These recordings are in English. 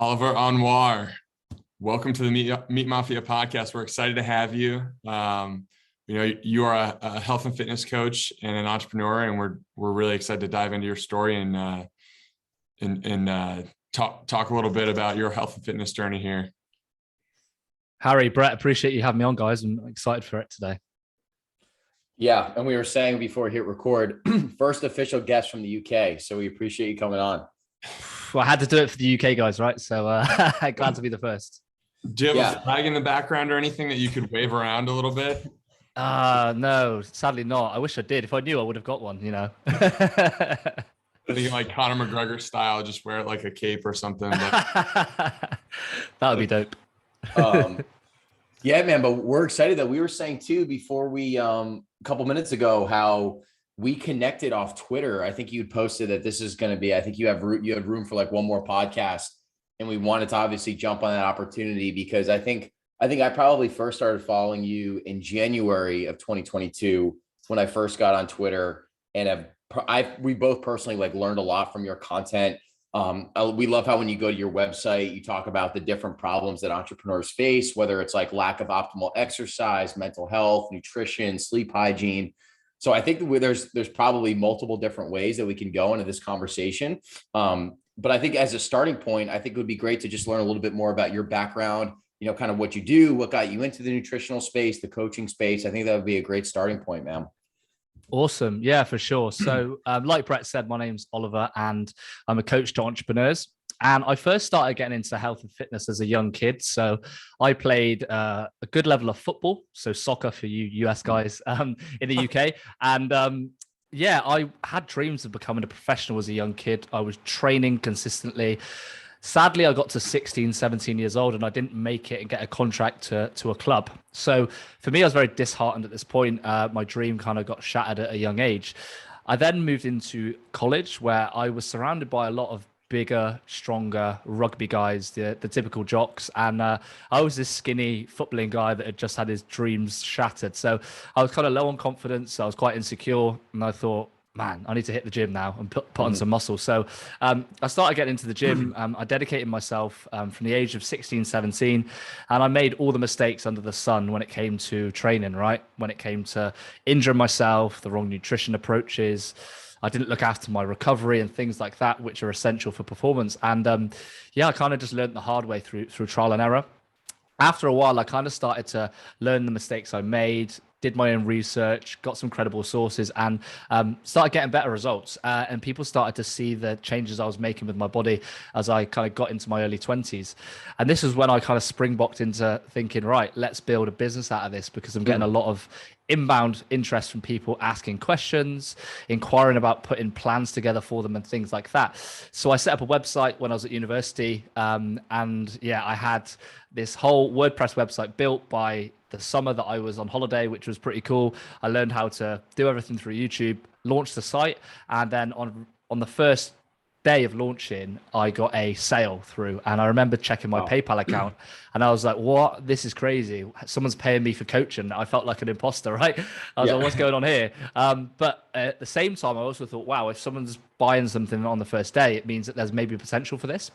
Oliver Anwar, welcome to the Meat Mafia podcast. We're excited to have you. You are a health and fitness coach and an entrepreneur, and we're really excited to dive into your story and talk a little bit about your health and fitness journey here. Harry, Brett, appreciate you having me on, guys. I'm excited for it today. Yeah, and we were saying before we hit record, first official guest from the UK, so we appreciate you coming on. Well, I had to do it for the UK guys, right? So glad to be the first. Do you have a flag in the background or anything that you could wave around a little bit? No, sadly not. I wish I did. If I knew, I would have got one, Thinking like Conor McGregor style, just wear it like a cape or something. That would be dope. Yeah, man, but we're excited that we were saying too before we a couple minutes ago how we connected off Twitter. I think you posted that this is going to be, I think you have room for like one more podcast, and we wanted to obviously jump on that opportunity because I think I probably first started following you in January of 2022 when I first got on Twitter, and we both personally like learned a lot from your content. We love how when you go to your website, you talk about the different problems that entrepreneurs face, whether it's like lack of optimal exercise, mental health, nutrition, sleep hygiene. So I think there's probably multiple different ways that we can go into this conversation. But I think as a starting point, I think it would be great to just learn a little bit more about your background, kind of what you do, what got you into the nutritional space, the coaching space. I think that would be a great starting point, man. Awesome. Yeah, for sure. So like Brett said, my name's Oliver and I'm a coach to entrepreneurs. And I first started getting into health and fitness as a young kid. So I played a good level of football, so soccer for you US guys in the UK. And I had dreams of becoming a professional as a young kid. I was training consistently. Sadly, I got to 16, 17 years old and I didn't make it and get a contract to a club. So for me, I was very disheartened at this point. My dream kind of got shattered at a young age. I then moved into college where I was surrounded by a lot of bigger, stronger rugby guys, the typical jocks. And I was this skinny footballing guy that had just had his dreams shattered. So I was kind of low on confidence. I was quite insecure. And I thought, man, I need to hit the gym now and put on some muscle. So I started getting into the gym. I dedicated myself from the age of 16, 17, and I made all the mistakes under the sun when it came to training, right? When it came to injuring myself, the wrong nutrition approaches. I didn't look after my recovery and things like that, which are essential for performance. And I kind of just learned the hard way through trial and error. After a while, I kind of started to learn the mistakes I made, did my own research, got some credible sources, and started getting better results. And people started to see the changes I was making with my body as I kind of got into my early 20s. And this is when I kind of springbokked into thinking, right, let's build a business out of this, because I'm getting a lot of inbound interest from people asking questions, inquiring about putting plans together for them and things like that. So I set up a website when I was at university. I had this whole WordPress website built by the summer that I was on holiday, which was pretty cool. I learned how to do everything through YouTube, launched the site, and then on the first day of launching, I got a sale through. And I remember checking my PayPal account and I was like, what? This is crazy. Someone's paying me for coaching. I felt like an imposter, right? I was like, what's going on here? But at the same time, I also thought, wow, if someone's buying something on the first day, it means that there's maybe potential for this.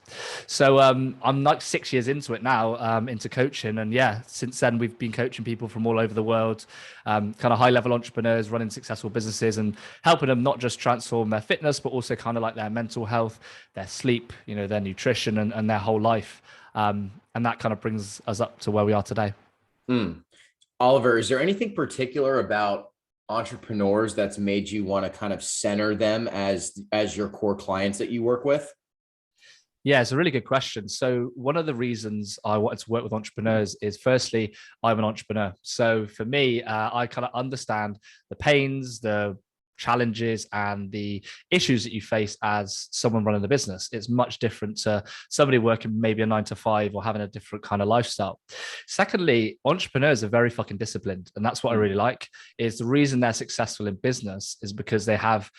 So I'm like 6 years into it now, into coaching. And since then we've been coaching people from all over the world, kind of high level entrepreneurs running successful businesses and helping them not just transform their fitness, but also kind of like their mental health, their sleep, their nutrition and their whole life. And that kind of brings us up to where we are today. Oliver, is there anything particular about entrepreneurs that's made you want to kind of center them as your core clients that you work with? Yeah, it's a really good question. So one of the reasons I wanted to work with entrepreneurs is, firstly, I'm an entrepreneur. So for me, I kind of understand the pains, the challenges and the issues that you face as someone running the business. It's much different to somebody working maybe a 9 to 5 or having a different kind of lifestyle. Secondly, entrepreneurs are very fucking disciplined. And that's what I really like, is the reason they're successful in business is because they have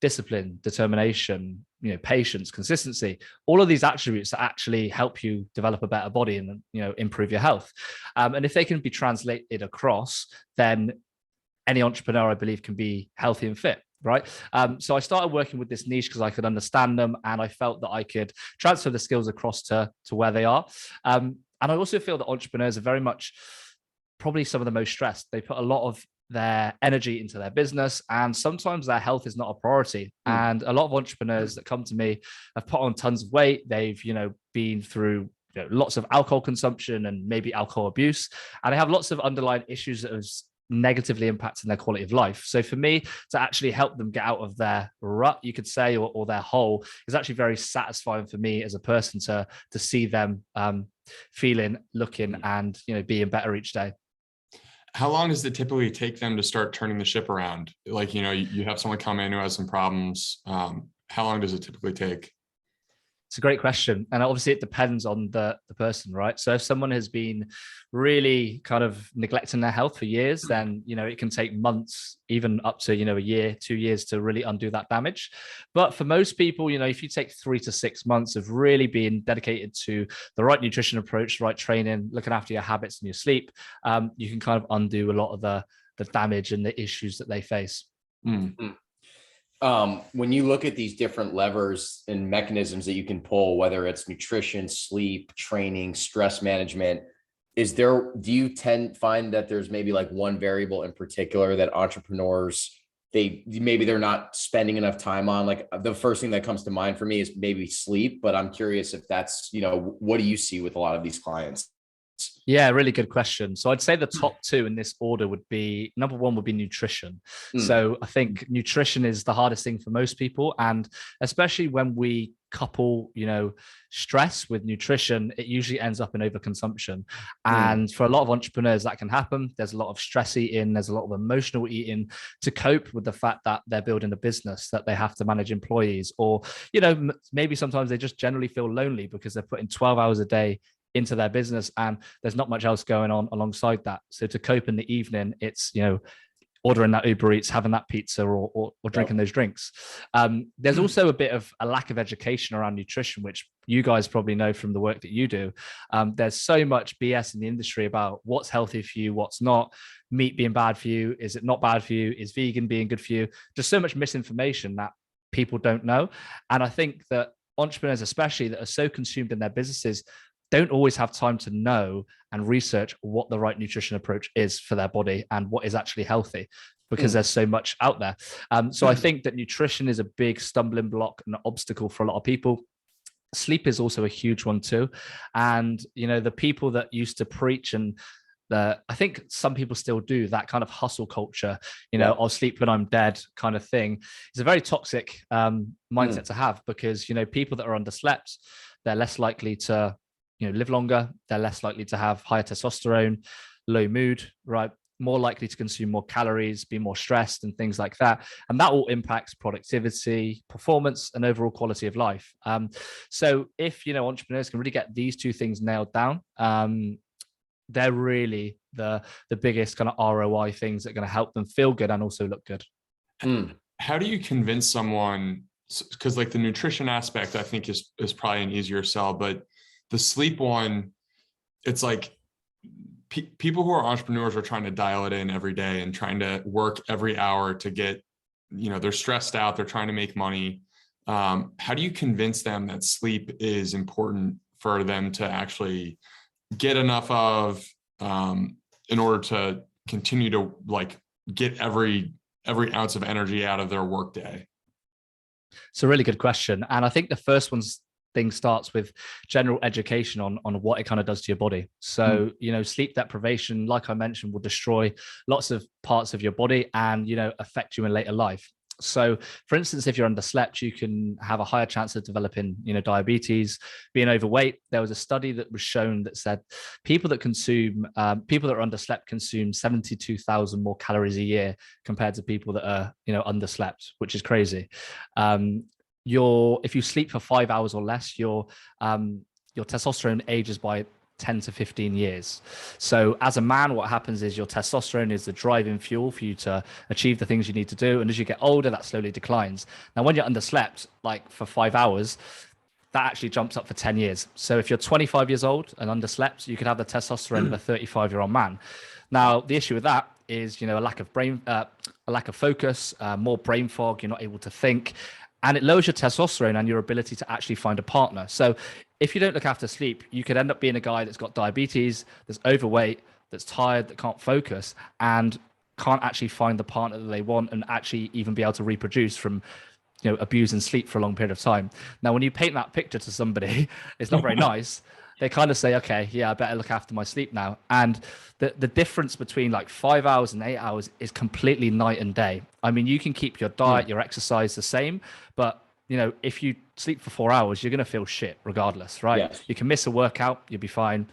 discipline, determination, patience, consistency, all of these attributes that actually help you develop a better body and, improve your health. And if they can be translated across, then any entrepreneur, I believe, can be healthy and fit. right? So I started working with this niche because I could understand them, and I felt that I could transfer the skills across to where they are. And I also feel that entrepreneurs are very much probably some of the most stressed. They put a lot of their energy into their business, and sometimes their health is not a priority. And a lot of entrepreneurs that come to me have put on tons of weight. They've, been through lots of alcohol consumption and maybe alcohol abuse, and they have lots of underlying issues that have negatively impacting their quality of life. So for me to actually help them get out of their rut, you could say, or their hole, is actually very satisfying for me as a person to see them feeling, looking, and being better each day. How long does it typically take them to start turning the ship around? Like, you have someone come in who has some problems. How long does it typically take? It's a great question. And obviously it depends on the person, right? So if someone has been really kind of neglecting their health for years, then, it can take months, even up to, a year, 2 years to really undo that damage. But for most people, if you take 3 to 6 months of really being dedicated to the right nutrition approach, right training, looking after your habits and your sleep, you can kind of undo a lot of the damage and the issues that they face. When you look at these different levers and mechanisms that you can pull, whether it's nutrition, sleep, training, stress management, do you find that there's maybe like one variable in particular that entrepreneurs, they're not spending enough time on? Like the first thing that comes to mind for me is maybe sleep, but I'm curious if that's, what do you see with a lot of these clients? Yeah, really good question. So I'd say the top two in this order would be, number one would be nutrition. So I think nutrition is the hardest thing for most people. And especially when we couple, stress with nutrition, it usually ends up in overconsumption. And for a lot of entrepreneurs, that can happen. There's a lot of stress eating. There's a lot of emotional eating to cope with the fact that they're building a business, that they have to manage employees, or, maybe sometimes they just generally feel lonely because they're putting 12 hours a day into their business and there's not much else going on alongside that. So to cope in the evening, it's, ordering that Uber Eats, having that pizza, or drinking those drinks. There's also a bit of a lack of education around nutrition, which you guys probably know from the work that you do. There's so much BS in the industry about what's healthy for you, what's not, meat being bad for you, is it not bad for you, is vegan being good for you? Just so much misinformation that people don't know. And I think that entrepreneurs, especially, that are so consumed in their businesses, don't always have time to know and research what the right nutrition approach is for their body and what is actually healthy, because there's so much out there. So I think that nutrition is a big stumbling block and obstacle for a lot of people. Sleep is also a huge one too. And, the people that used to preach, and I think some people still do, that kind of hustle culture, I'll sleep when I'm dead kind of thing. It's a very toxic mindset to have, because, people that are underslept, they're less likely to live longer. They're less likely to have higher testosterone, low mood, right? More likely to consume more calories, be more stressed, and things like that. And that all impacts productivity, performance, and overall quality of life. So if, entrepreneurs can really get these two things nailed down, they're really the biggest kind of ROI things that are going to help them feel good and also look good. How do you convince someone? Because like the nutrition aspect, I think is probably an easier sell, but the sleep one, it's like people who are entrepreneurs are trying to dial it in every day and trying to work every hour to get, they're stressed out, they're trying to make money. How do you convince them that sleep is important for them to actually get enough of, in order to continue to like get every ounce of energy out of their workday? It's a really good question. And I think the first thing starts with general education on what it kind of does to your body. So, sleep deprivation, like I mentioned, will destroy lots of parts of your body and, affect you in later life. So, for instance, if you're underslept, you can have a higher chance of developing, diabetes, being overweight. There was a study that was shown that said people that are underslept consume 72,000 more calories a year compared to people that are, underslept, which is crazy. If you sleep for 5 hours or less, your testosterone ages by 10 to 15 years. So as a man, what happens is your testosterone is the driving fuel for you to achieve the things you need to do. And as you get older, that slowly declines. Now, when you're underslept, like for 5 hours, that actually jumps up for 10 years. So if you're 25 years old and underslept, you could have the testosterone of a 35-year-old man. Now, the issue with that is, a lack of focus, more brain fog. You're not able to think, and it lowers your testosterone and your ability to actually find a partner. So if you don't look after sleep, you could end up being a guy that's got diabetes, that's overweight, that's tired, that can't focus, and can't actually find the partner that they want and actually even be able to reproduce from abusing sleep for a long period of time. Now, when you paint that picture to somebody, it's not very nice. They kind of say, okay, yeah, I better look after my sleep now. And the difference between like 5 hours and 8 hours is completely night and day. I mean, you can keep your diet, your exercise the same, but if you sleep for 4 hours, you're going to feel shit regardless, right? Yes. You can miss a workout, you'll be fine.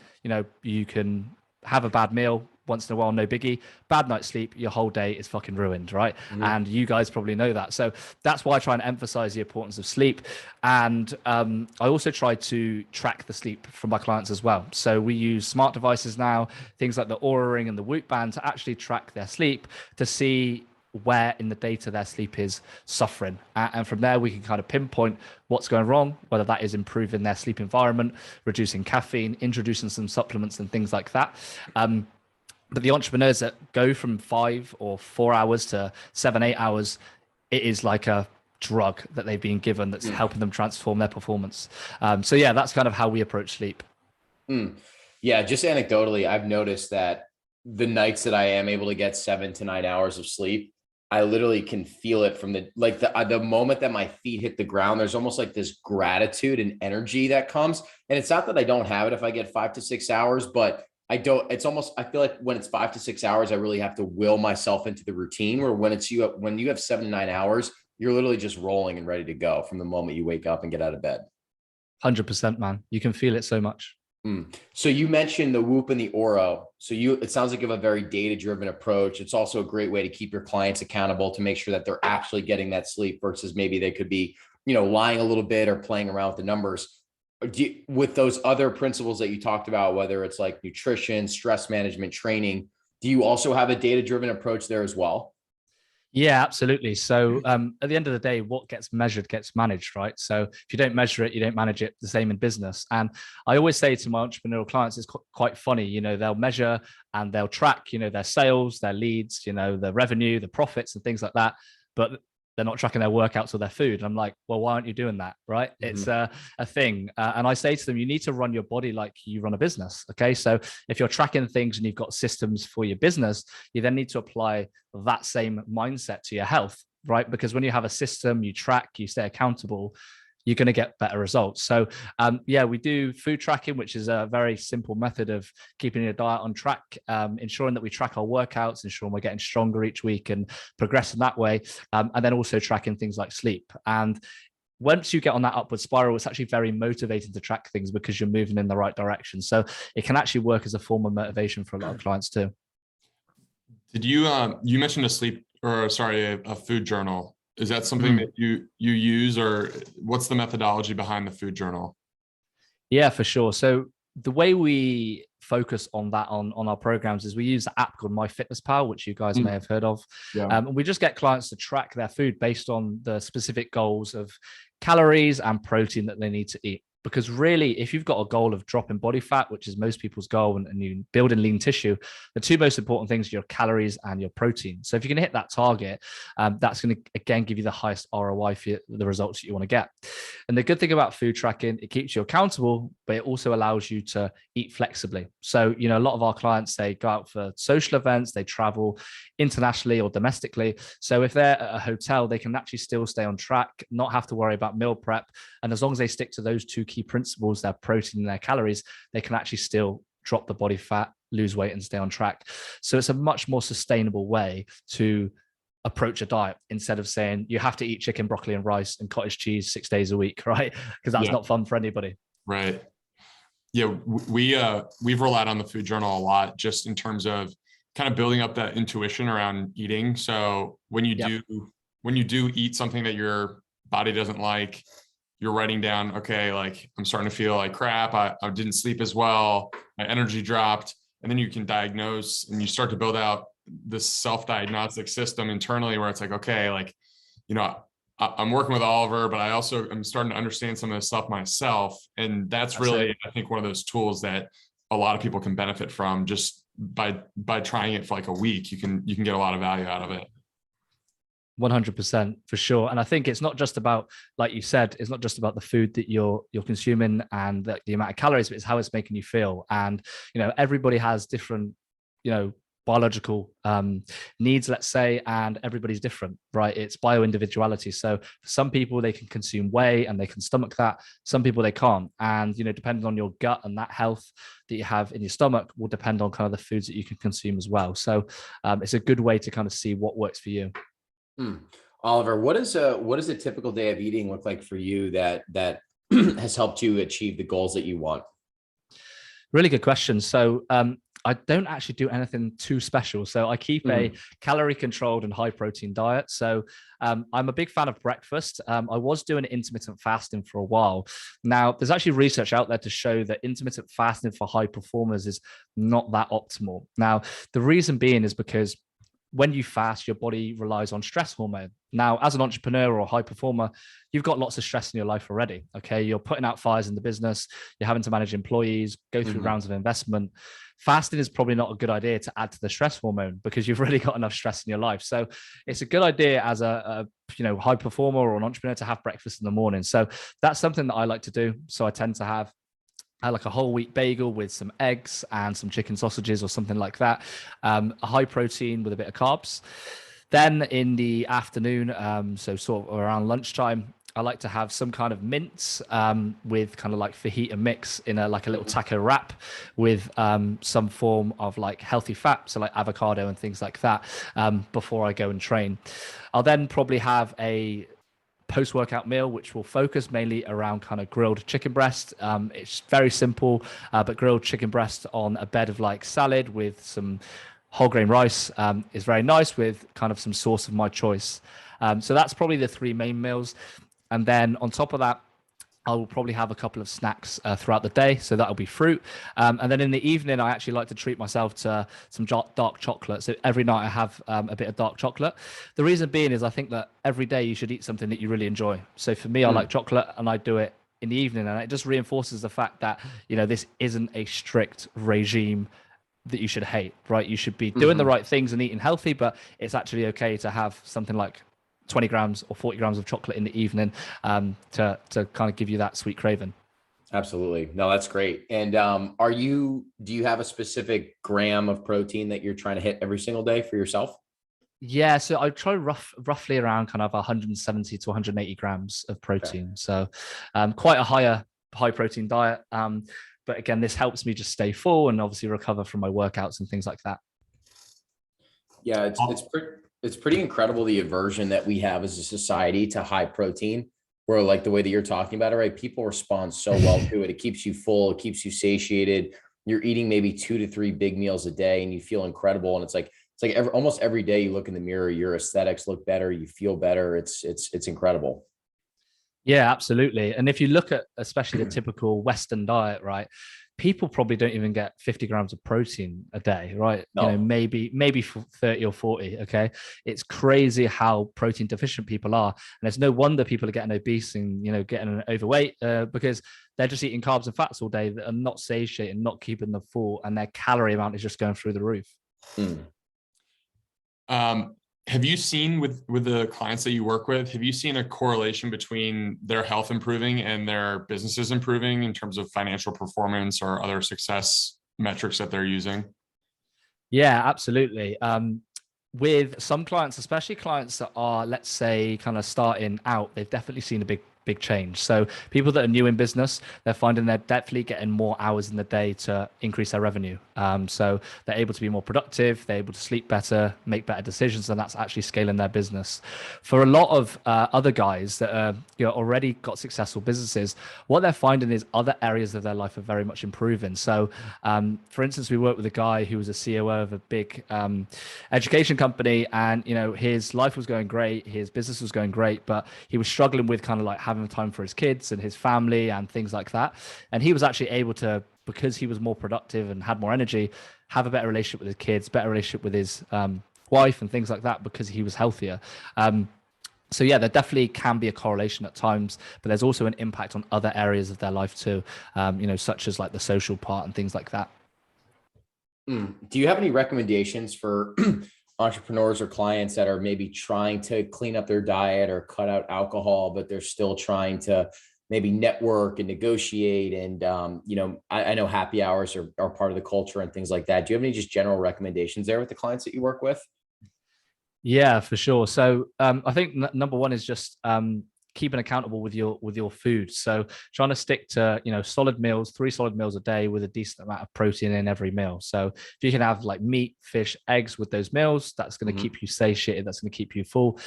You can have a bad meal once in a while, no biggie. Bad night's sleep, your whole day is fucking ruined, right? And you guys probably know that. So that's why I try and emphasize the importance of sleep. And I also try to track the sleep from my clients as well. So we use smart devices now, things like the Oura Ring and the Whoop Band, to actually track their sleep, to see where in the data their sleep is suffering. And from there, we can kind of pinpoint what's going wrong, whether that is improving their sleep environment, reducing caffeine, introducing some supplements and things like that. But the entrepreneurs that go from 5 or 4 hours to 7, 8 hours, it is like a drug that they've been given that's helping them transform their performance. So yeah, that's kind of how we approach sleep. Yeah, just anecdotally, I've noticed that the nights that I am able to get 7 to 9 hours of sleep, I literally can feel it from the moment that my feet hit the ground. There's almost like this gratitude and energy that comes. And it's not that I don't have it if I get 5 to 6 hours, but I feel like when it's 5 to 6 hours, I really have to will myself into the routine, where when you have 7 to 9 hours, you're literally just rolling and ready to go from the moment you wake up and get out of bed. 100%, man. You can feel it so much. So you mentioned the Whoop and the Oura. So it sounds like you have a very data-driven approach. It's also a great way to keep your clients accountable, to make sure that they're actually getting that sleep, versus maybe they could be, lying a little bit or playing around with the numbers. With those other principles that you talked about, whether it's like nutrition, stress management, training, do you also have a data-driven approach there as well? Yeah, absolutely. So at the end of the day, what gets measured gets managed, right? So if you don't measure it, you don't manage it. The same in business. And I always say to my entrepreneurial clients, it's quite funny, they'll measure and they'll track, their sales, their leads, the revenue, the profits and things like that. But they're not tracking their workouts or their food. And I'm like, well, why aren't you doing that? Right. It's a thing. And I say to them, you need to run your body like you run a business. Okay. So if you're tracking things and you've got systems for your business, you then need to apply that same mindset to your health, right? Because when you have a system, you track, you stay accountable, you're going to get better results. So yeah, we do food tracking, which is a very simple method of keeping your diet on track, ensuring that we track our workouts, ensuring we're getting stronger each week and progressing that way. And then also tracking things like sleep. And once you get on that upward spiral, it's actually very motivating to track things because you're moving in the right direction. So it can actually work as a form of motivation for a lot of clients too. Did you, you mentioned a food journal. Is that something that you use, or what's the methodology behind the food journal? Yeah, for sure. So the way we focus on that on our programs is we use an app called MyFitnessPal, which you guys may have heard of. Yeah. And we just get clients to track their food based on the specific goals of calories and protein that they need to eat. Because really, if you've got a goal of dropping body fat, which is most people's goal, and you build in lean tissue, the two most important things are your calories and your protein. So if you can hit that target, that's going to, again, give you the highest ROI for the results that you want to get. And the good thing about food tracking, it keeps you accountable, but it also allows you to eat flexibly. So, a lot of our clients, they go out for social events, they travel internationally or domestically. So if they're at a hotel, they can actually still stay on track, not have to worry about meal prep. And as long as they stick to those two key principles, their protein and their calories, they can actually still drop the body fat, lose weight, and stay on track. So it's a much more sustainable way to approach a diet, instead of saying you have to eat chicken, broccoli, and rice and cottage cheese 6 days a week, right? Because that's not fun for anybody. Right. Yeah, we've relied on the food journal a lot, just in terms of kind of building up that intuition around eating. So when you do eat something that your body doesn't like, you're writing down, okay, like I'm starting to feel like crap. I didn't sleep as well. My energy dropped. And then you can diagnose, and you start to build out this self-diagnostic system internally, where it's like, okay, like, I'm working with Oliver, but I also am starting to understand some of this stuff myself. And that's really, I think, one of those tools that a lot of people can benefit from, just by trying it for like a week, you can get a lot of value out of it. 100% for sure. And I think it's not just about, like you said, it's not just about the food that you're consuming and the amount of calories, but it's how it's making you feel. And, everybody has different, biological needs, let's say, and everybody's different, right? It's bio-individuality. So for some people, they can consume whey and they can stomach that. Some people they can't. And, depending on your gut and that health that you have in your stomach will depend on kind of the foods that you can consume as well. So it's a good way to kind of see what works for you. Oliver, what is a typical day of eating look like for you that has helped you achieve the goals that you want? Really good question. So I don't actually do anything too special. So I keep a calorie controlled and high protein diet. So I'm a big fan of breakfast. I was doing intermittent fasting for a while. Now, there's actually research out there to show that intermittent fasting for high performers is not that optimal. Now, the reason being is because when you fast, your body relies on stress hormone. Now, as an entrepreneur or a high performer, you've got lots of stress in your life already. Okay. You're putting out fires in the business. You're having to manage employees, go through rounds of investment. Fasting is probably not a good idea to add to the stress hormone because you've really got enough stress in your life. So it's a good idea as a high performer or an entrepreneur to have breakfast in the morning. So that's something that I like to do. So I tend to have like a whole wheat bagel with some eggs and some chicken sausages or something like that. A high protein with a bit of carbs. Then in the afternoon, so sort of around lunchtime, I like to have some kind of mince with kind of like fajita mix in a little taco wrap with some form of like healthy fat, so like avocado and things like that before I go and train. I'll then probably have a post-workout meal, which will focus mainly around kind of grilled chicken breast. It's very simple, but grilled chicken breast on a bed of like salad with some whole grain rice is very nice with kind of some sauce of my choice. So that's probably the three main meals. And then on top of that, I will probably have a couple of snacks throughout the day. So that'll be fruit. And then in the evening, I actually like to treat myself to some dark chocolate. So every night I have a bit of dark chocolate. The reason being is I think that every day you should eat something that you really enjoy. So for me, I like chocolate and I do it in the evening. And it just reinforces the fact that, this isn't a strict regime that you should hate, right? You should be doing the right things and eating healthy, but it's actually okay to have something like 20 grams or 40 grams of chocolate in the evening to kind of give you that sweet craving. Absolutely. No, that's great. And do you have a specific gram of protein that you're trying to hit every single day for yourself? Yeah, so I try roughly around kind of 170 to 180 grams of protein. Okay. So quite a high protein diet. But again, this helps me just stay full and obviously recover from my workouts and things like that. Yeah, it's pretty incredible the aversion that we have as a society to high protein, where like the way that you're talking about it, right? People respond so well to it. It keeps you full, it keeps you satiated. You're eating maybe 2 to 3 big meals a day and you feel incredible. And it's like almost every day you look in the mirror, your aesthetics look better, you feel better. It's incredible. Yeah, absolutely. And if you look at especially the typical Western diet, right? People probably don't even get 50 grams of protein a day, right? No. Maybe 30 or 40. Okay. It's crazy how protein deficient people are. And it's no wonder people are getting obese and, getting overweight because they're just eating carbs and fats all day that are not satiating, not keeping them full, and their calorie amount is just going through the roof. Have you seen with the clients that you work with, have you seen a correlation between their health improving and their businesses improving in terms of financial performance or other success metrics that they're using? Yeah, absolutely. With some clients, especially clients that are, let's say, kind of starting out, they've definitely seen a big change. So people that are new in business, they're finding they're definitely getting more hours in the day to increase their revenue. So they're able to be more productive, they're able to sleep better, make better decisions, and that's actually scaling their business. For a lot of other guys that are already got successful businesses, what they're finding is other areas of their life are very much improving. So for instance, we worked with a guy who was a COO of a big education company, and his life was going great, his business was going great, but he was struggling with kind of like having time for his kids and his family and things like that. And he was actually able to, because he was more productive and had more energy, have a better relationship with his kids, better relationship with his wife and things like that because he was healthier. So yeah, there definitely can be a correlation at times, but there's also an impact on other areas of their life too, such as like the social part and things like that. Do you have any recommendations for entrepreneurs or clients that are maybe trying to clean up their diet or cut out alcohol, but they're still trying to maybe network and negotiate? And, I know happy hours are part of the culture and things like that. Do you have any just general recommendations there with the clients that you work with? Yeah, for sure. So I think number one is just keeping accountable with your food. So trying to stick to solid meals, 3 solid meals a day with a decent amount of protein in every meal. So if you can have like meat, fish, eggs with those meals, that's going to keep you satiated. That's going to keep you full.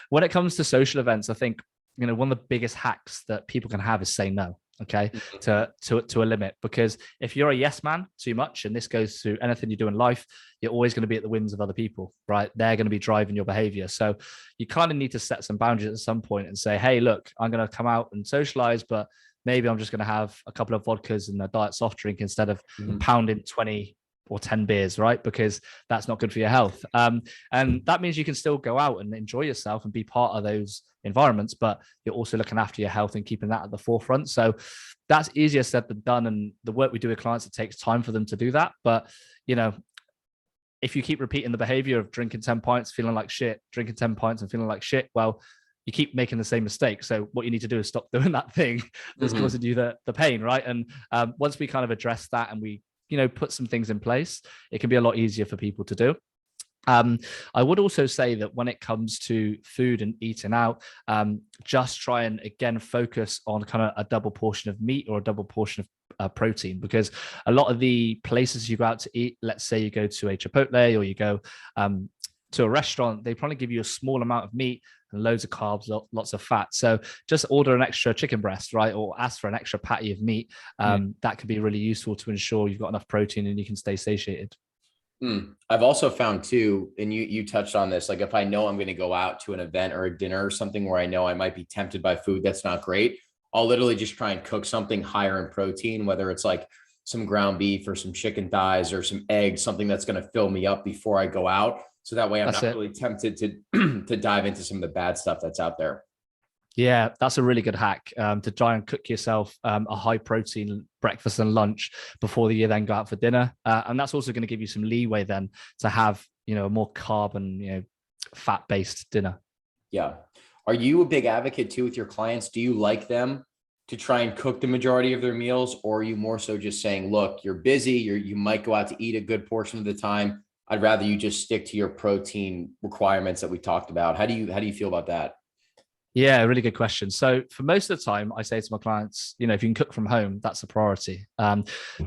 When it comes to social events, I think one of the biggest hacks that people can have is say no. Okay, to a limit, because if you're a yes man too much, and this goes to anything you do in life, you're always going to be at the whims of other people, right? They're going to be driving your behavior. So you kind of need to set some boundaries at some point and say, hey, look, I'm going to come out and socialize, but maybe I'm just going to have a couple of vodkas and a diet soft drink instead of pounding 20 or 10 beers, right? Because that's not good for your health. And that means you can still go out and enjoy yourself and be part of those environments, but you're also looking after your health and keeping that at the forefront. So that's easier said than done. And the work we do with clients, it takes time for them to do that. But, if you keep repeating the behavior of drinking 10 pints, feeling like shit, drinking 10 pints and feeling like shit, well, you keep making the same mistake. So what you need to do is stop doing that thing that's causing you the pain, right? And once we kind of address that and we put some things in place, it can be a lot easier for people to do. I would also say that when it comes to food and eating out, just try and again focus on kind of a double portion of meat or a double portion of protein, because a lot of the places you go out to eat, let's say you go to a Chipotle or you go to a restaurant, they probably give you a small amount of meat and loads of carbs, lots of fat. So just order an extra chicken breast, right? Or ask for an extra patty of meat. That could be really useful to ensure you've got enough protein and you can stay satiated. I've also found too, and you touched on this, like if I know I'm going to go out to an event or a dinner or something where I know I might be tempted by food that's not great, I'll literally just try and cook something higher in protein, whether it's like some ground beef or some chicken thighs or some eggs, something that's going to fill me up before I go out. So that way I'm not really tempted to dive into some of the bad stuff that's out there. Yeah, that's a really good hack, to try and cook yourself a high protein breakfast and lunch before you then go out for dinner. And that's also going to give you some leeway then to have, a more carb and, fat based dinner. Yeah. Are you a big advocate too with your clients? Do you like them to try and cook the majority of their meals? Or are you more so just saying, look, you're busy, you might go out to eat a good portion of the time. I'd rather you just stick to your protein requirements that we talked about. How do you feel about that? Yeah, really good question. So for most of the time, I say to my clients, if you can cook from home, that's a priority.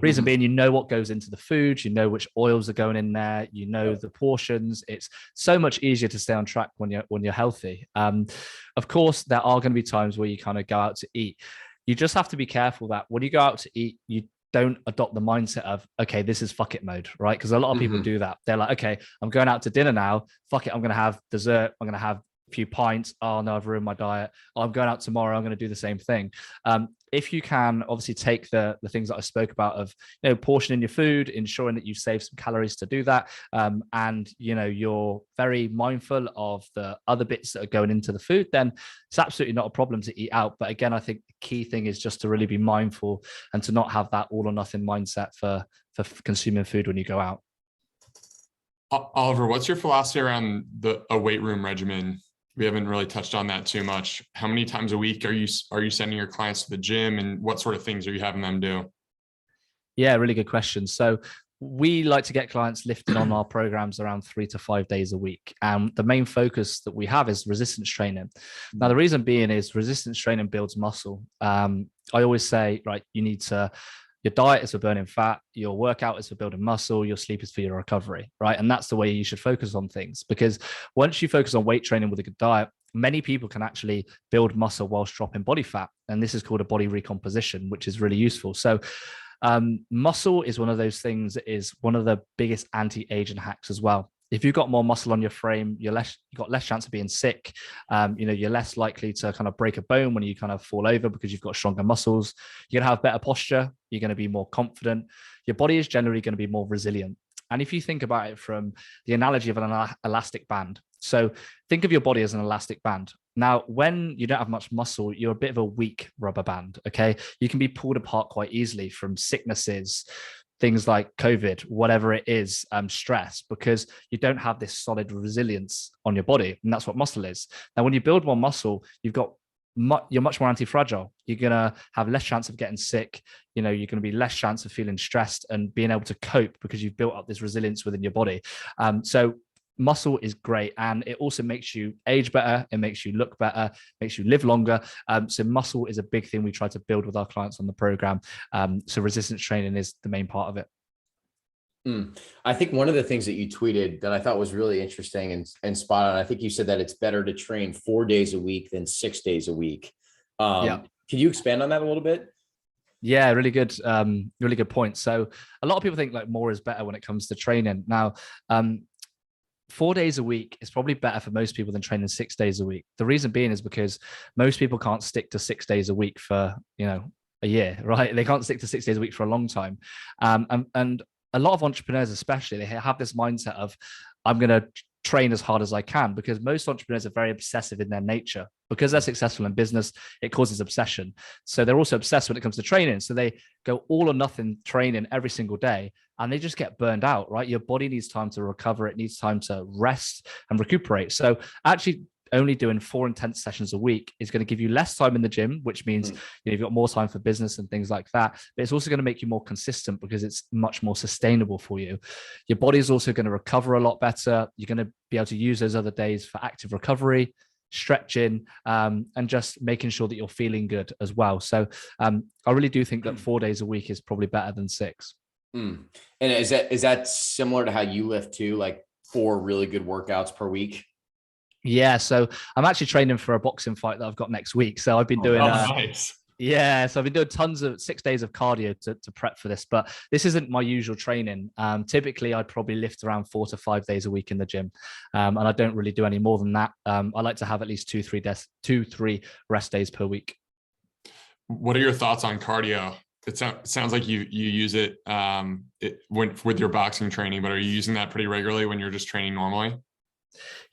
Reason being, what goes into the food, which oils are going in there, the portions. It's so much easier to stay on track when you're healthy. Of course, there are going to be times where you kind of go out to eat. You just have to be careful that when you go out to eat, you don't adopt the mindset of, okay, this is fuck it mode, right? Because a lot of people do that. They're like, okay, I'm going out to dinner now. Fuck it, I'm going to have dessert. I'm going to have few pints. Oh no, I've ruined my diet. Oh, I'm going out tomorrow, I'm going to do the same thing. If you can obviously take the things that I spoke about of portioning your food, ensuring that you save some calories to do that, and you're very mindful of the other bits that are going into the food, then it's absolutely not a problem to eat out. But again, I think the key thing is just to really be mindful and to not have that all or nothing mindset for consuming food when you go out. Oliver, what's your philosophy around a weight room regimen? We haven't really touched on that too much. How many times a week are you sending your clients to the gym, and what sort of things are you having them do? Yeah, really good question. So we like to get clients lifted on our programs around 3 to 5 days a week. And the main focus that we have is resistance training. Now, the reason being is resistance training builds muscle. I always say, right, your diet is for burning fat, your workout is for building muscle, your sleep is for your recovery, right? And that's the way you should focus on things, because once you focus on weight training with a good diet, many people can actually build muscle whilst dropping body fat. And this is called a body recomposition, which is really useful. So muscle is one of those things that is one of the biggest anti-aging hacks as well. If you've got more muscle on your frame, you've got less chance of being sick. You're less likely to kind of break a bone when you kind of fall over because you've got stronger muscles. You're going to have better posture. You're going to be more confident. Your body is generally going to be more resilient. And if you think about it from the analogy of an elastic band, so think of your body as an elastic band. Now, when you don't have much muscle, you're a bit of a weak rubber band, okay? You can be pulled apart quite easily from sicknesses, things like COVID, whatever it is, stress, because you don't have this solid resilience on your body. And that's what muscle is. Now, when you build more muscle, you're much more anti-fragile. You're going to have less chance of getting sick. You're going to be less chance of feeling stressed and being able to cope because you've built up this resilience within your body. So muscle is great, and it also makes you age better. It makes you look better, makes you live longer. So muscle is a big thing we try to build with our clients on the program. So resistance training is the main part of it. I think one of the things that you tweeted that I thought was really interesting and spot on, I think you said that it's better to train 4 days a week than 6 days a week. Can you expand on that a little bit? Yeah, really good point. So a lot of people think like more is better when it comes to training. Now, 4 days a week is probably better for most people than training 6 days a week. The reason being is because most people can't stick to 6 days a week for, a year, right? They can't stick to 6 days a week for a long time. And a lot of entrepreneurs, especially, they have this mindset of, I'm going to train as hard as I can, because most entrepreneurs are very obsessive in their nature. Because they're successful in business, it causes obsession. So they're also obsessed when it comes to training. So they go all or nothing training every single day, and they just get burned out, right? Your body needs time to recover. It needs time to rest and recuperate. So actually only doing 4 intense sessions a week is going to give you less time in the gym, which means you've got more time for business and things like that. But it's also going to make you more consistent because it's much more sustainable for you. Your body is also going to recover a lot better. You're going to be able to use those other days for active recovery, stretching, and just making sure that you're feeling good as well. So I really do think that 4 days a week is probably better than 6. And is that similar to how you lift too, like 4 really good workouts per week? Yeah, so I'm actually training for a boxing fight that I've got next week. So I've been doing nice. Yeah, so I've been doing tons of 6 days of cardio to prep for this, but this isn't my usual training. Typically, I'd probably lift around 4 to 5 days a week in the gym, and I don't really do any more than that. I like to have at least 2-3 rest days per week. What are your thoughts on cardio? It sounds like you use it, with your boxing training, but are you using that pretty regularly when you're just training normally?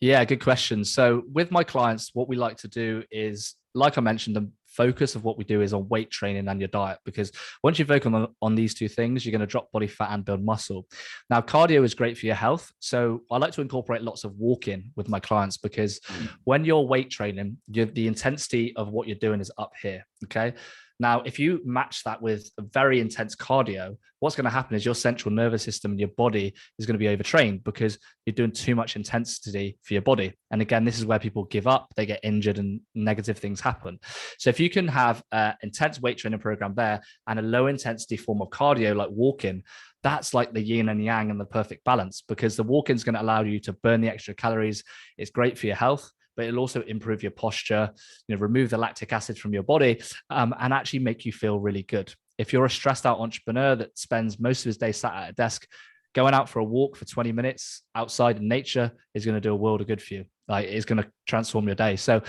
Yeah, good question. So with my clients, what we like to do is, like I mentioned, the focus of what we do is on weight training and your diet, because once you focus on these 2 things, you're going to drop body fat and build muscle. Now, cardio is great for your health. So I like to incorporate lots of walking with my clients, because when you're weight training, the intensity of what you're doing is up here. Okay. Now, if you match that with a very intense cardio, what's going to happen is your central nervous system and your body is going to be overtrained because you're doing too much intensity for your body. And again, this is where people give up, they get injured, and negative things happen. So if you can have an intense weight training program there and a low intensity form of cardio like walking, that's like the yin and yang and the perfect balance, because the walking is going to allow you to burn the extra calories. It's great for your health, but it'll also improve your posture, remove the lactic acid from your body, and actually make you feel really good. If you're a stressed out entrepreneur that spends most of his day sat at a desk, going out for a walk for 20 minutes outside in nature is going to do a world of good for you. Like, it's going to transform your day. So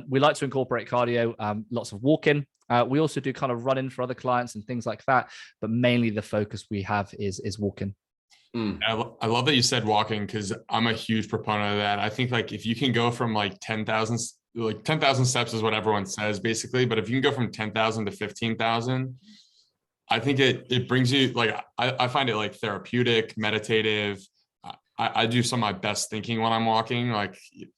we like to incorporate cardio, lots of walking. We also do kind of running for other clients and things like that, but mainly the focus we have is walking. I love that you said walking, because I'm a huge proponent of that. I think like if you can go from like 10,000 steps is what everyone says basically, but if you can go from 10,000 to 15,000, I think it brings you, like, I find it like therapeutic, meditative. I do some of my best thinking when I'm walking, like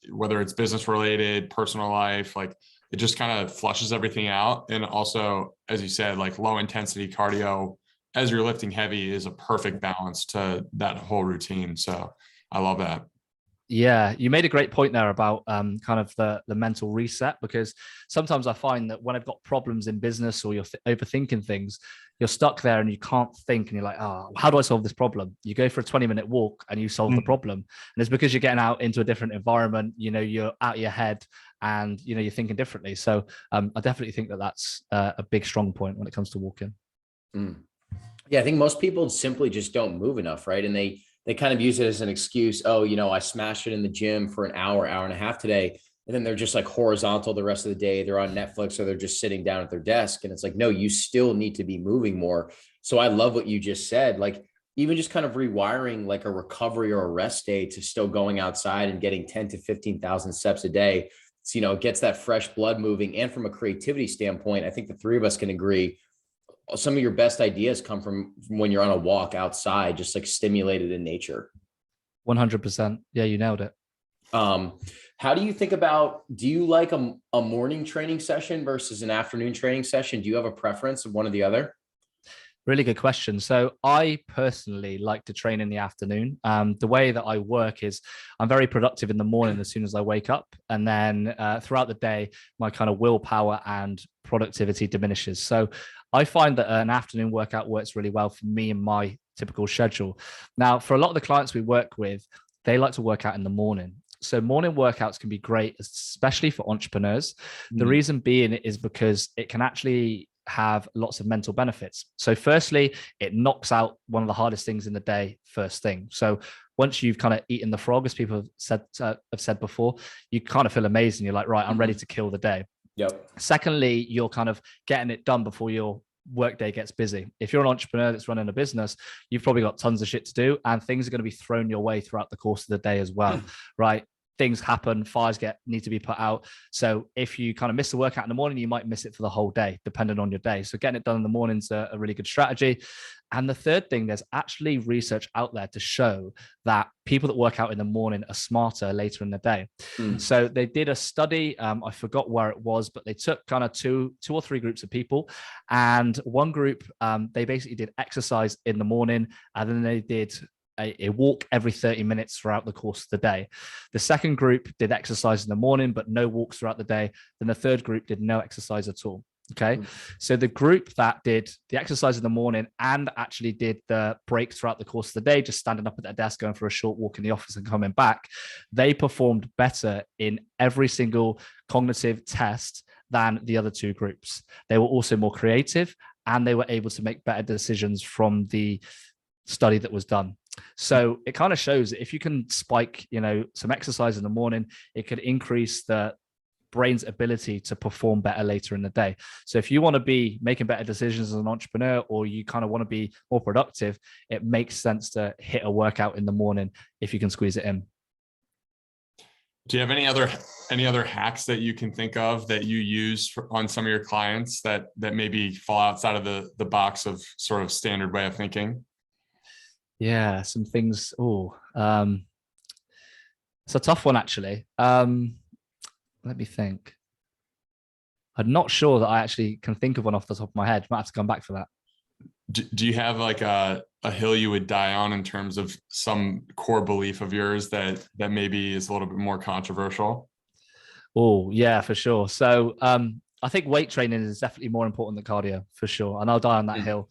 whether it's business related, personal life, like it just kind of flushes everything out. And also, as you said, like low intensity cardio as you're lifting heavy is a perfect balance to that whole routine. So I love that. Yeah, you made a great point there about kind of the mental reset, because sometimes I find that when I've got problems in business or you're overthinking things, you're stuck there and you can't think, and you're like, oh, how do I solve this problem? You go for a 20-minute walk and you solve the problem. And it's because you're getting out into a different environment, you're out of your head, and you're thinking differently. So I definitely think that that's a big strong point when it comes to walking. Yeah, I think most people simply just don't move enough, right? And they kind of use it as an excuse. Oh, I smashed it in the gym for an hour and a half today. And then they're just like horizontal the rest of the day. They're on Netflix, or they're just sitting down at their desk. And it's like, no, you still need to be moving more. So I love what you just said. Like, even just kind of rewiring like a recovery or a rest day to still going outside and getting 10 to 15,000 steps a day. So, it gets that fresh blood moving. And from a creativity standpoint, I think the 3 of us can agree, some of your best ideas come from when you're on a walk outside, just like stimulated in nature. 100%. Yeah, you nailed it. How do you think about, do you like a morning training session versus an afternoon training session? Do you have a preference of one or the other? Really good question. So I personally like to train in the afternoon. The way that I work is I'm very productive in the morning as soon as I wake up. And then throughout the day, my kind of willpower and productivity diminishes. So I find that an afternoon workout works really well for me and my typical schedule. Now, for a lot of the clients we work with, they like to work out in the morning. So morning workouts can be great, especially for entrepreneurs. The reason being is because it can actually have lots of mental benefits. So firstly, it knocks out one of the hardest things in the day first thing. So once you've kind of eaten the frog, as people have said before, you kind of feel amazing. You're like, right, I'm ready to kill the day. Yep. Secondly, you're kind of getting it done before your workday gets busy. If you're an entrepreneur that's running a business, you've probably got tons of shit to do, and things are going to be thrown your way throughout the course of the day as well, right? Things happen, fires need to be put out. So if you kind of miss the workout in the morning, you might miss it for the whole day, depending on your day. So getting it done in the morning is a really good strategy. And the third thing, there's actually research out there to show that people that work out in the morning are smarter later in the day. So they did a study, I forgot where it was, but they took kind of two or three groups of people. And one group, they basically did exercise in the morning, and then they did a walk every 30 minutes throughout the course of the day. The second group did exercise in the morning, but no walks throughout the day. Then the third group did no exercise at all. Okay. So the group that did the exercise in the morning and actually did the break throughout the course of the day, just standing up at their desk, going for a short walk in the office and coming back, they performed better in every single cognitive test than the other two groups. They were also more creative, and they were able to make better decisions from the study that was done. So it kind of shows that if you can spike, some exercise in the morning, it could increase the brain's ability to perform better later in the day. So if you want to be making better decisions as an entrepreneur, or you kind of want to be more productive, it makes sense to hit a workout in the morning if you can squeeze it in. Do you have any other hacks that you can think of that you use on some of your clients that maybe fall outside of the box of sort of standard way of thinking? Yeah, some things. It's a tough one, actually. Let me think. I'm not sure that I actually can think of one off the top of my head. Might have to come back for that. Do you have like a hill you would die on in terms of some core belief of yours that maybe is a little bit more controversial? Oh, yeah, for sure. So I think weight training is definitely more important than cardio, for sure. And I'll die on that hill.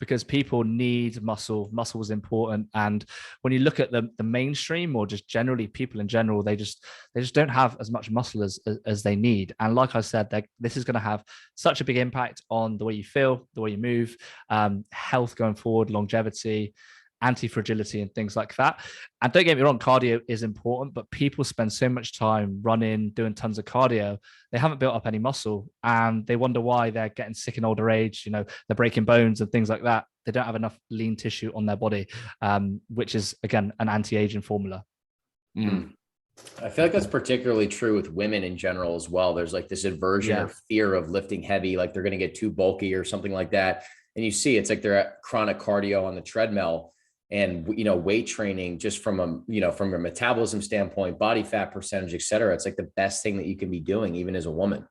Because people need muscle. Muscle is important. And when you look at the mainstream, or just generally people in general, they just don't have as much muscle as they need. And like I said, this is going to have such a big impact on the way you feel, the way you move, health going forward, longevity, anti-fragility, and things like that. And don't get me wrong, cardio is important, but people spend so much time running, doing tons of cardio, they haven't built up any muscle, and they wonder why they're getting sick in older age. They're breaking bones and things like that. They don't have enough lean tissue on their body, which is, again, an anti-aging formula. I feel like that's particularly true with women in general as well. There's like this aversion or fear of lifting heavy, like they're going to get too bulky or something like that. And you see, it's like they're at chronic cardio on the treadmill. And, weight training, just from a metabolism standpoint, body fat percentage, et cetera, it's like the best thing that you can be doing, even as a woman.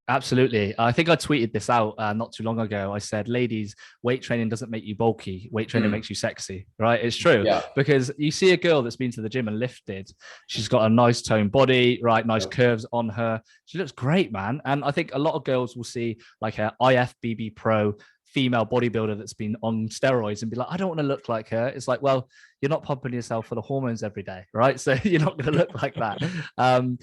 Absolutely. I think I tweeted this out not too long ago. I said, ladies, weight training doesn't make you bulky. Weight training makes you sexy, right? It's true. Yeah. Because you see a girl that's been to the gym and lifted. She's got a nice toned body, right? Nice curves on her. She looks great, man. And I think a lot of girls will see like her IFBB Pro female bodybuilder that's been on steroids and be like, I don't want to look like her. It's like, well, you're not pumping yourself for the hormones every day, right? So you're not going to look like that. And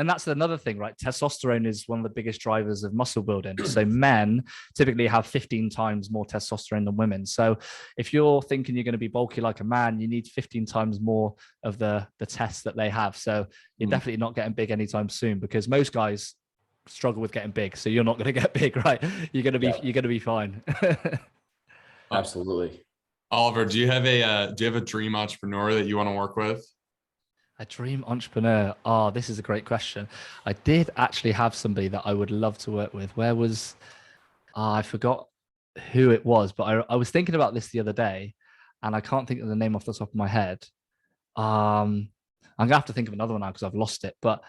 that's another thing, right? Testosterone is one of the biggest drivers of muscle building. So men typically have 15 times more testosterone than women. So if you're thinking you're going to be bulky like a man, you need 15 times more of the tests that they have. So you're definitely not getting big anytime soon, because most guys struggle with getting big. So you're not going to get big, right? You're going to be fine. Absolutely. Oliver, do you have a dream entrepreneur that you want to work with? A dream entrepreneur. Oh, this is a great question. I did actually have somebody that I would love to work with. I forgot who it was, but I was thinking about this the other day, and I can't think of the name off the top of my head. I'm gonna have to think of another one now because I've lost it. But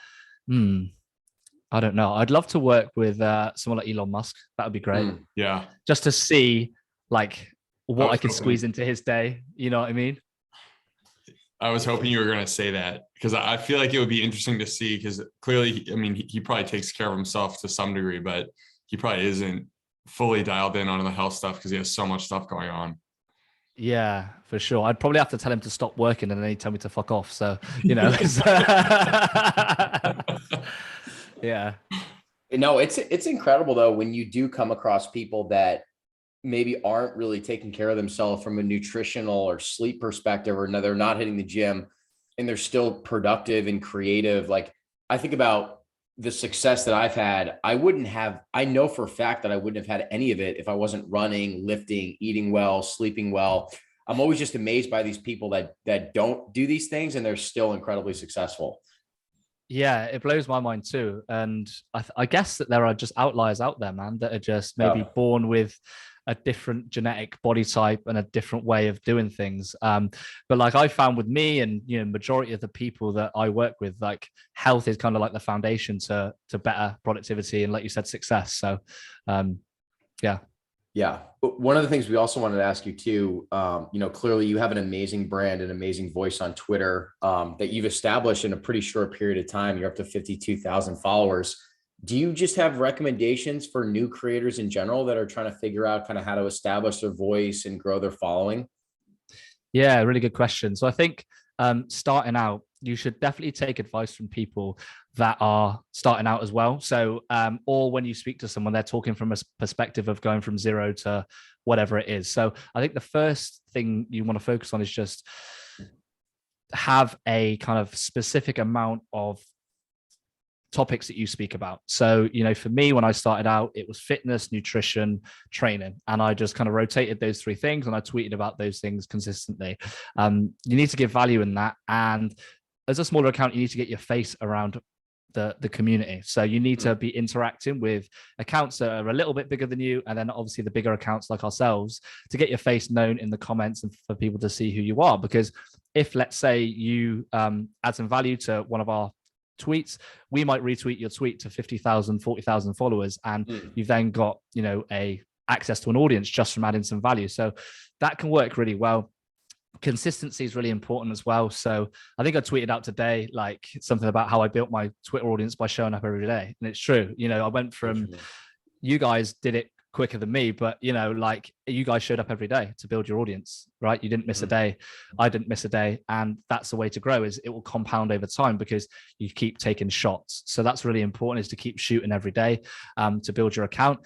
I don't know. I'd love to work with someone like Elon Musk. That would be great. Yeah. Just to see like what I could hoping- squeeze into his day. You know what I mean? I was hoping you were going to say that because I feel like it would be interesting to see because clearly, I mean, he probably takes care of himself to some degree, but he probably isn't fully dialed in on the health stuff because he has so much stuff going on. Yeah, for sure. I'd probably have to tell him to stop working and then he'd tell me to fuck off. So, you know, yeah. No, it's incredible though when you do come across people that maybe aren't really taking care of themselves from a nutritional or sleep perspective, or no, they're not hitting the gym and they're still productive and creative. Like I think about the success that I've had. I know for a fact that I wouldn't have had any of it if I wasn't running, lifting, eating well, sleeping well. I'm always just amazed by these people that don't do these things and they're still incredibly successful. Yeah, it blows my mind too. And I guess that there are just outliers out there, man, that are just maybe born with a different genetic body type and a different way of doing things. But like I found with me and, you know, majority of the people that I work with, like health is kind of like the foundation to better productivity and, like you said, success. So, yeah. Yeah. But one of the things we also wanted to ask you too, you know, clearly you have an amazing brand, an amazing voice on Twitter that you've established in a pretty short period of time. You're up to 52,000 followers. Do you just have recommendations for new creators in general that are trying to figure out kind of how to establish their voice and grow their following? Yeah, really good question. So I think starting out, you should definitely take advice from people that are starting out as well. So, or when you speak to someone, they're talking from a perspective of going from zero to whatever it is. So I think the first thing you want to focus on is just have a kind of specific amount of topics that you speak about. So, you know, for me, when I started out, it was fitness, nutrition, training, and I just kind of rotated those three things and I tweeted about those things consistently. You need to give value in that. And as a smaller account, you need to get your face around the community. So you need to be interacting with accounts that are a little bit bigger than you, and then obviously the bigger accounts like ourselves, to get your face known in the comments and for people to see who you are. Because if, let's say, you add some value to one of our tweets, we might retweet your tweet to 50,000, 40,000 followers, and you've then got, you know, a access to an audience just from adding some value. So that can work really well. Consistency is really important as well. So I think I tweeted out today, like something about how I built my Twitter audience by showing up every day. And it's true. You know, I went from, you guys did it quicker than me, but you know, like you guys showed up every day to build your audience, right? You didn't miss a day. I didn't miss a day. And that's the way to grow, is it will compound over time because you keep taking shots. So that's really important, is to keep shooting every day to build your account.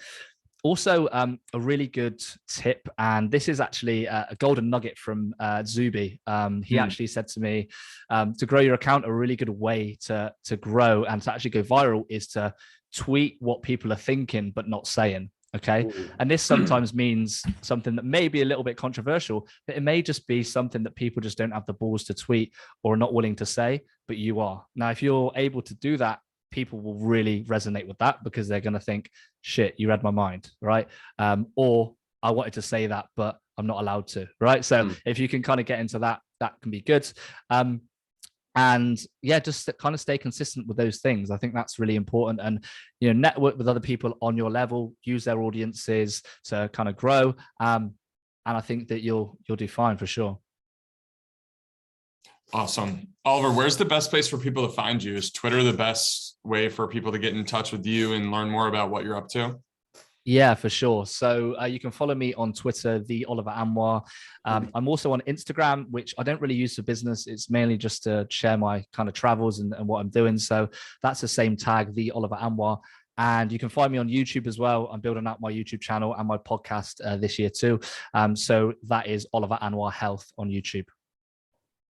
Also, a really good tip, and this is actually a golden nugget from Zuby. He actually said to me, to grow your account, a really good way to grow and to actually go viral is to tweet what people are thinking but not saying. Okay. Ooh. And this sometimes means something that may be a little bit controversial, but it may just be something that people just don't have the balls to tweet or are not willing to say, but you are. Now, if you're able to do that, people will really resonate with that because they're going to think, shit, you read my mind, right? Or I wanted to say that, but I'm not allowed to, right? So if you can kind of get into that, that can be good. And yeah, just kind of stay consistent with those things. I think that's really important. And, you know, network with other people on your level, use their audiences to kind of grow. And I think that you'll do fine for sure. Awesome. Oliver, where's the best place for people to find you? Is Twitter the best way for people to get in touch with you and learn more about what you're up to? Yeah, for sure. So you can follow me on Twitter, the Oliver Anwar. I'm also on Instagram, which I don't really use for business. It's mainly just to share my kind of travels and what I'm doing. So that's the same tag, the Oliver Anwar. And you can find me on YouTube as well. I'm building out my YouTube channel and my podcast this year too. So that is Oliver Anwar Health on YouTube.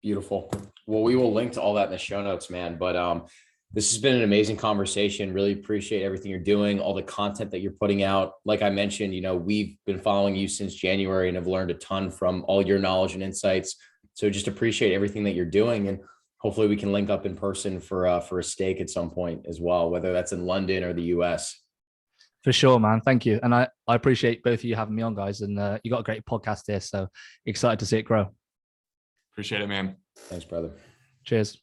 Beautiful. Well, we will link to all that in the show notes, man. But this has been an amazing conversation. Really appreciate everything you're doing, all the content that you're putting out. Like I mentioned, you know, we've been following you since January and have learned a ton from all your knowledge and insights. So just appreciate everything that you're doing. And hopefully we can link up in person for a steak at some point as well, whether that's in London or the US. For sure, man. Thank you. And I appreciate both of you having me on, guys. And you got a great podcast here. So excited to see it grow. Appreciate it, man. Thanks, brother. Cheers.